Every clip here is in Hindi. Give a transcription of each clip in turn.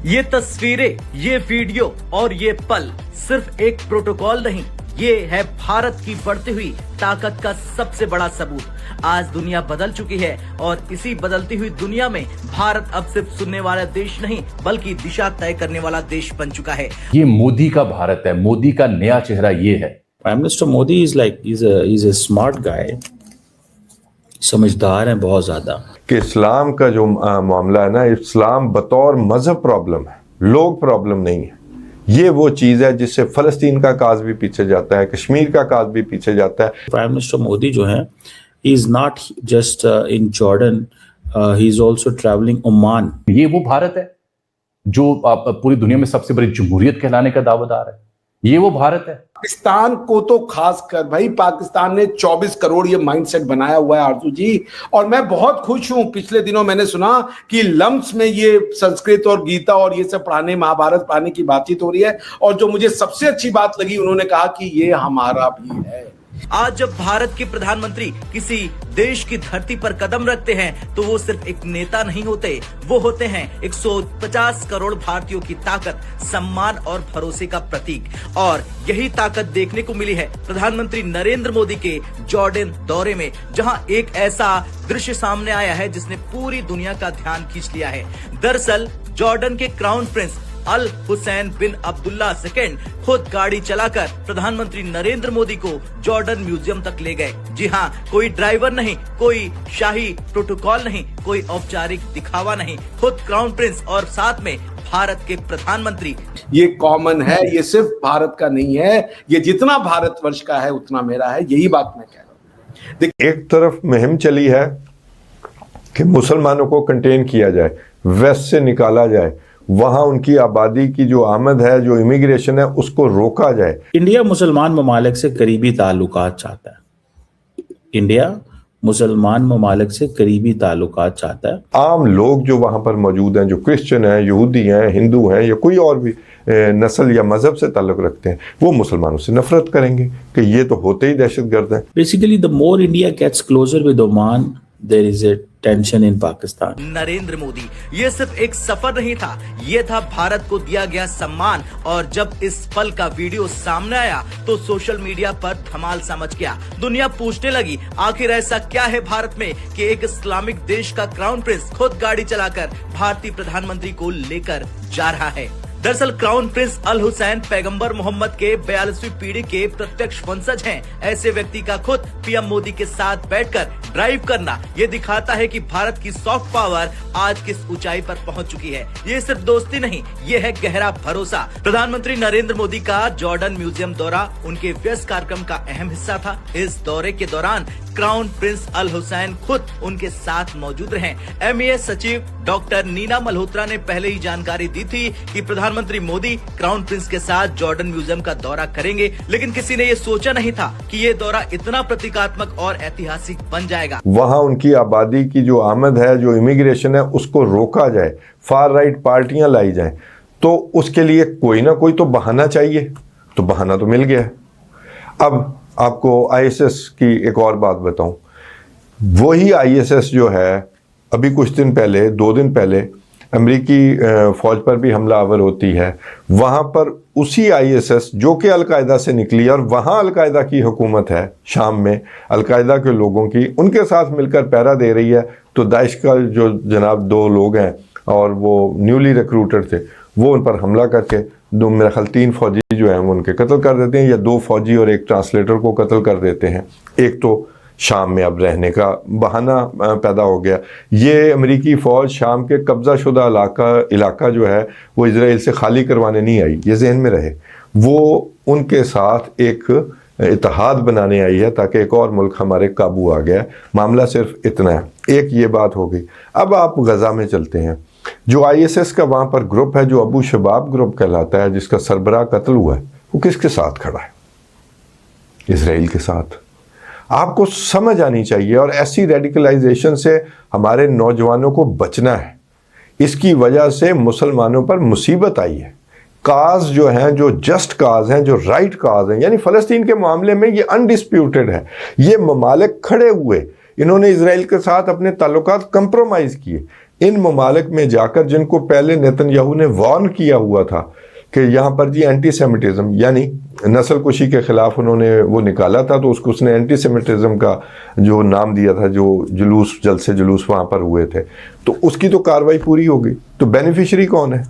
ये तस्वीरें, ये वीडियो और ये पल सिर्फ एक प्रोटोकॉल नहीं, ये है भारत की बढ़ती हुई ताकत का सबसे बड़ा सबूत। आज दुनिया बदल चुकी है और इसी बदलती हुई दुनिया में भारत अब सिर्फ सुनने वाला देश नहीं बल्कि दिशा तय करने वाला देश बन चुका है। ये मोदी का भारत है, मोदी का नया चेहरा ये है। Prime minister Modi is a smart guy, समझदार है बहुत ज्यादा। कि इस्लाम का जो मामला है ना, इस्लाम बतौर मजहब प्रॉब्लम है, लोग प्रॉब्लम नहीं है। ये वो चीज है जिससे फलस्तीन का काज भी पीछे जाता है, कश्मीर का काज भी पीछे जाता है। प्राइम मिनिस्टर मोदी जो है is not just in Jordan, he is also travelling Oman. ये वो भारत है जो पूरी दुनिया में सबसे बड़ी जमहूरियत कहलाने का दावेदार है। ये वो भारत है। पाकिस्तान को तो खास कर भाई, पाकिस्तान ने 24 करोड़ ये माइंडसेट बनाया हुआ है आरजू जी, और मैं बहुत खुश हूं। पिछले दिनों मैंने सुना कि लम्स में ये संस्कृत और गीता और ये सब पढ़ाने, महाभारत पढ़ाने की बातचीत हो रही है, और जो मुझे सबसे अच्छी बात लगी, उन्होंने कहा कि ये हमारा भी है। आज जब भारत के प्रधानमंत्री किसी देश की धरती पर कदम रखते हैं तो वो सिर्फ एक नेता नहीं होते, वो होते हैं 150 करोड़ भारतीयों की ताकत, सम्मान और भरोसे का प्रतीक। और यही ताकत देखने को मिली है प्रधानमंत्री नरेंद्र मोदी के जॉर्डन दौरे में, जहां एक ऐसा दृश्य सामने आया है जिसने पूरी दुनिया का ध्यान खींच लिया है। दरअसल जॉर्डन के क्राउन प्रिंस अल हुसैन बिन अब्दुल्ला सेकंड खुद गाड़ी चलाकर प्रधानमंत्री नरेंद्र मोदी को जॉर्डन म्यूजियम तक ले गए। जी हाँ, कोई ड्राइवर नहीं, कोई शाही प्रोटोकॉल नहीं, कोई औपचारिक दिखावा नहीं, खुद क्राउन प्रिंस और साथ में भारत के प्रधानमंत्री। ये कॉमन है, ये सिर्फ भारत का नहीं है, ये जितना भारतवर्ष का है उतना मेरा है, यही बात मैं कह रहा हूँ। एक तरफ मुहिम चली है कि मुसलमानों को कंटेन किया जाए, वेस्ट से निकाला जाए, वहां उनकी आबादी की जो आमद है, जो इमिग्रेशन है, उसको रोका जाए। इंडिया मुसलमान ममालिक से करीबी ताल्लुकात चाहता है। इंडिया मुसलमान ममालिक से करीबी ताल्लुकात चाहता है। आम लोग जो वहां पर मौजूद हैं, जो क्रिश्चियन हैं, यहूदी हैं, हिंदू हैं या कोई और भी नस्ल या मजहब से ताल्लुक रखते हैं, वो मुसलमानों से नफरत करेंगे कि ये तो होते ही दहशतगर्द हैं। Basically the more India gets closer with Oman, there is a tension in Pakistan. Narendra Modi, ये सिर्फ एक सफर नहीं था, ये था भारत को दिया गया सम्मान। और जब इस पल का वीडियो सामने आया तो सोशल मीडिया पर धमाल सा मच गया। दुनिया पूछने लगी, आखिर ऐसा क्या है भारत में कि एक इस्लामिक देश का क्राउन प्रिंस खुद गाड़ी चलाकर भारतीय प्रधानमंत्री को लेकर जा रहा है। दरअसल क्राउन प्रिंस अल हुसैन पैगंबर मोहम्मद के 42वीं पीढ़ी के प्रत्यक्ष वंशज हैं। ऐसे व्यक्ति का खुद पीएम मोदी के साथ बैठकर ड्राइव करना ये दिखाता है कि भारत की सॉफ्ट पावर आज किस ऊंचाई पर पहुंच चुकी है। ये सिर्फ दोस्ती नहीं, ये है गहरा भरोसा। प्रधानमंत्री नरेंद्र मोदी का जॉर्डन म्यूजियम दौरा उनके व्यस्त कार्यक्रम का अहम हिस्सा था। इस दौरे के दौरान क्राउन प्रिंस अल हुसैन खुद उनके साथ मौजूद रहे। एमईए सचिव डॉक्टर नीना मल्होत्रा ने पहले ही जानकारी दी थी कि प्रधानमंत्री मोदी क्राउन प्रिंस के साथ जॉर्डन म्यूजियम का दौरा करेंगे, लेकिन किसी ने ये सोचा नहीं था कि ये दौरा इतना प्रतीकात्मक और ऐतिहासिक बन जाएगा। वहां उनकी आबादी की जो आमद है, जो इमिग्रेशन है, उसको रोका जाए, फार राइट पार्टियां लाई जाएं, तो उसके लिए कोई ना कोई तो बहाना चाहिए। तो बहाना तो मिल गया है। अब आपको आईएसएस की एक और बात बताऊं, वही आईएसएस जो है अभी कुछ दिन पहले, 2 दिन पहले अमेरिकी फौज पर भी हमलावर होती है। वहां पर उसी आईएसएस जो कि अलकायदा से निकली और वहां अलकायदा की हुकूमत है, शाम में अलकायदा के लोगों की, उनके साथ मिलकर पहरा दे रही है। तो दाइश का जो जनाब 2 लोग हैं और वो न्यूली रिक्रूटेड थे, वो उन पर हमला करके मेरा ख्याल 3 फौजी जो हैं वो उनके कत्ल कर देते हैं, या 2 फौजी और 1 ट्रांसलेटर को कत्ल कर देते हैं। एक तो शाम में अब रहने का बहाना पैदा हो गया। ये अमेरिकी फ़ौज शाम के कब्जा शुदा इलाका जो है वो इजराइल से खाली करवाने नहीं आई, ये जहन में रहे। वो उनके साथ एक इत्तेहाद बनाने आई है ताकि एक और मुल्क हमारे काबू आ गया। मामला सिर्फ इतना है। एक ये बात हो गई। अब आप गजा में चलते हैं। जो आईएसएस का वहाँ पर ग्रुप है, जो अबू शबाब ग्रुप कहलाता है, जिसका सरबराह कत्ल हुआ है, वो किसके साथ खड़ा है? इजराइल के साथ। आपको समझ आनी चाहिए। और ऐसी रेडिकलाइजेशन से हमारे नौजवानों को बचना है। इसकी वजह से मुसलमानों पर मुसीबत आई है। काज जो हैं, जो जस्ट काज हैं, जो राइट काज हैं, यानी फ़लस्तीन के मामले में ये अनडिस्प्यूटेड है। ये ममालिक खड़े हुए, इन्होंने इजराइल के साथ अपने ताल्लुकात कंप्रोमाइज़ किए, इन ममालिक में जाकर जिनको पहले नेतन्याहू ने वार्न किया हुआ था कि यहाँ पर जी एंटीसेमिटिज्म यानी नस्ल कुशी के खिलाफ उन्होंने वो निकाला था, तो उसको उसने एंटीसेमिटिज्म का जो नाम दिया था, जो जुलूस जलसे जुलूस वहाँ पर हुए थे, तो उसकी तो कार्रवाई पूरी हो गई। तो बेनिफिशरी कौन है?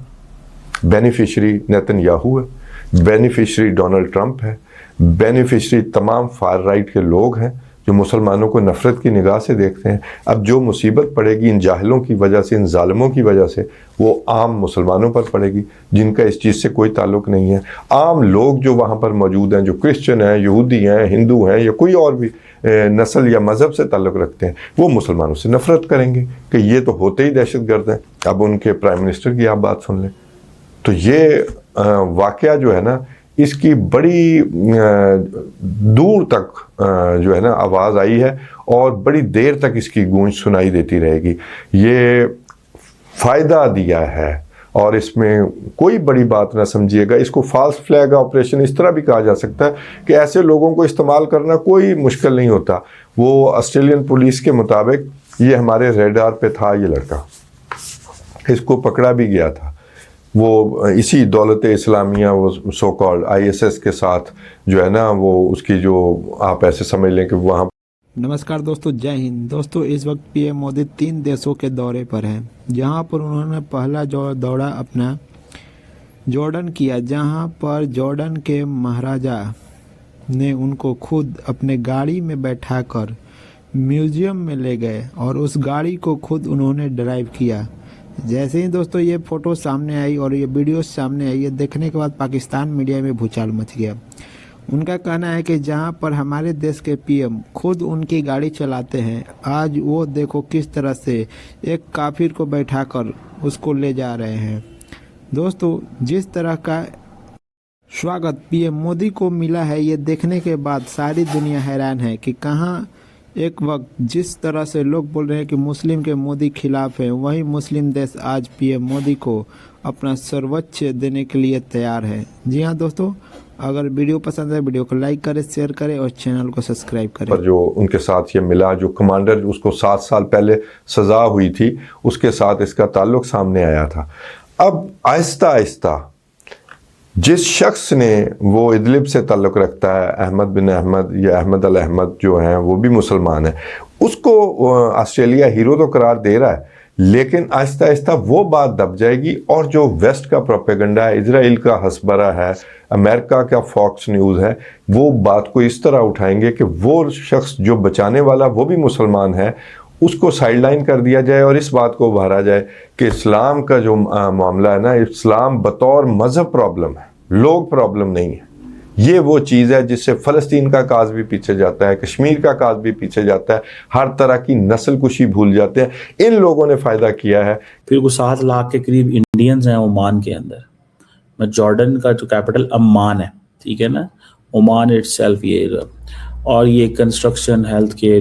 बेनिफिशरी नेतन्याहू है, बेनिफिशरी डोनाल्ड ट्रंप है, बेनिफिशरी तमाम फार राइट के लोग हैं जो मुसलमानों को नफरत की निगाह से देखते हैं। अब जो मुसीबत पड़ेगी इन जाहिलों की वजह से, इन जालिमों की वजह से, वो आम मुसलमानों पर पड़ेगी जिनका इस चीज़ से कोई ताल्लुक नहीं है। आम लोग जो वहाँ पर मौजूद हैं, जो क्रिश्चियन हैं, यहूदी हैं, हिंदू हैं या कोई और भी नस्ल या मज़हब से ताल्लुक़ रखते हैं, वो मुसलमानों से नफरत करेंगे कि ये तो होते ही दहशतगर्द हैं। अब उनके प्राइम मिनिस्टर की आप बात सुन लें, तो ये वाक़या जो है ना, इसकी बड़ी दूर तक जो है ना आवाज़ आई है और बड़ी देर तक इसकी गूंज सुनाई देती रहेगी। ये फ़ायदा दिया है और इसमें कोई बड़ी बात ना समझिएगा। इसको फाल्स फ्लैग ऑपरेशन इस तरह भी कहा जा सकता है कि ऐसे लोगों को इस्तेमाल करना कोई मुश्किल नहीं होता। वो ऑस्ट्रेलियन पुलिस के मुताबिक ये हमारे रेडार पे था, ये लड़का, इसको पकड़ा भी गया था। वो इसी दौलत इस्लामिया, वो सो कॉल्ड ISS के साथ जो है ना, वो उसकी जो आप ऐसे समझ लें कि वहाँ। नमस्कार दोस्तों, जय हिंद। दोस्तों, इस वक्त पीएम मोदी 3 देशों के दौरे पर हैं, जहां पर उन्होंने पहला दौरा अपना जॉर्डन किया, जहां पर जॉर्डन के महाराजा ने उनको खुद अपने गाड़ी में बैठाकर म्यूजियम में ले गए और उस गाड़ी को खुद उन्होंने ड्राइव किया। जैसे ही दोस्तों ये फ़ोटो सामने आई और ये वीडियो सामने आई, ये देखने के बाद पाकिस्तान मीडिया में भूचाल मच गया। उनका कहना है कि जहां पर हमारे देश के पीएम खुद उनकी गाड़ी चलाते हैं, आज वो देखो किस तरह से एक काफिर को बैठाकर उसको ले जा रहे हैं। दोस्तों, जिस तरह का स्वागत पीएम मोदी को मिला है, ये देखने के बाद सारी दुनिया हैरान है कि कहाँ एक वक्त जिस तरह से लोग बोल रहे हैं कि मुस्लिम के मोदी खिलाफ है, वही मुस्लिम देश आज पीएम मोदी को अपना सर्वोच्च देने के लिए तैयार है। जी हाँ दोस्तों, अगर वीडियो पसंद है वीडियो को लाइक करें, शेयर करें और चैनल को सब्सक्राइब करें। पर जो उनके साथ ये मिला, जो कमांडर उसको 7 साल पहले सज़ा हुई थी, उसके साथ इसका ताल्लुक सामने आया था। अब आहिस्ता आहिस्ता जिस शख्स ने, वो इदलिब से ताल्लुक़ रखता है, अहमद बिन अहमद या अहमद अल अहमद जो हैं, वो भी मुसलमान है, उसको ऑस्ट्रेलिया हीरो तो करार दे रहा है, लेकिन आहिस्ता आहिस्ता वो बात दब जाएगी और जो वेस्ट का प्रोपेगेंडा है, इजराइल का हसबरा है, अमेरिका का फॉक्स न्यूज़ है, वो बात को इस तरह उठाएंगे कि वो शख्स जो बचाने वाला वो भी मुसलमान है, उसको साइडलाइन कर दिया जाए और इस बात को उभारा जाए कि इस्लाम का जो मामला है ना, इस्लाम बतौर मज़हब प्रॉब्लम है, लोग प्रॉब्लम नहीं है। ये वो चीज़ है जिससे फ़लस्तीन का काज भी पीछे जाता है, कश्मीर का काज भी पीछे जाता है, हर तरह की नस्ल कुशी भूल जाते हैं। इन लोगों ने फ़ायदा किया है। फिर वो 7 लाख के करीब इंडियंस हैं ओमान के अंदर। मैं जॉर्डन का जो कैपिटल अम्मान है, ठीक है ना, ओमान इटसेल्फ ये, और ये कंस्ट्रक्शन, हेल्थ केयर,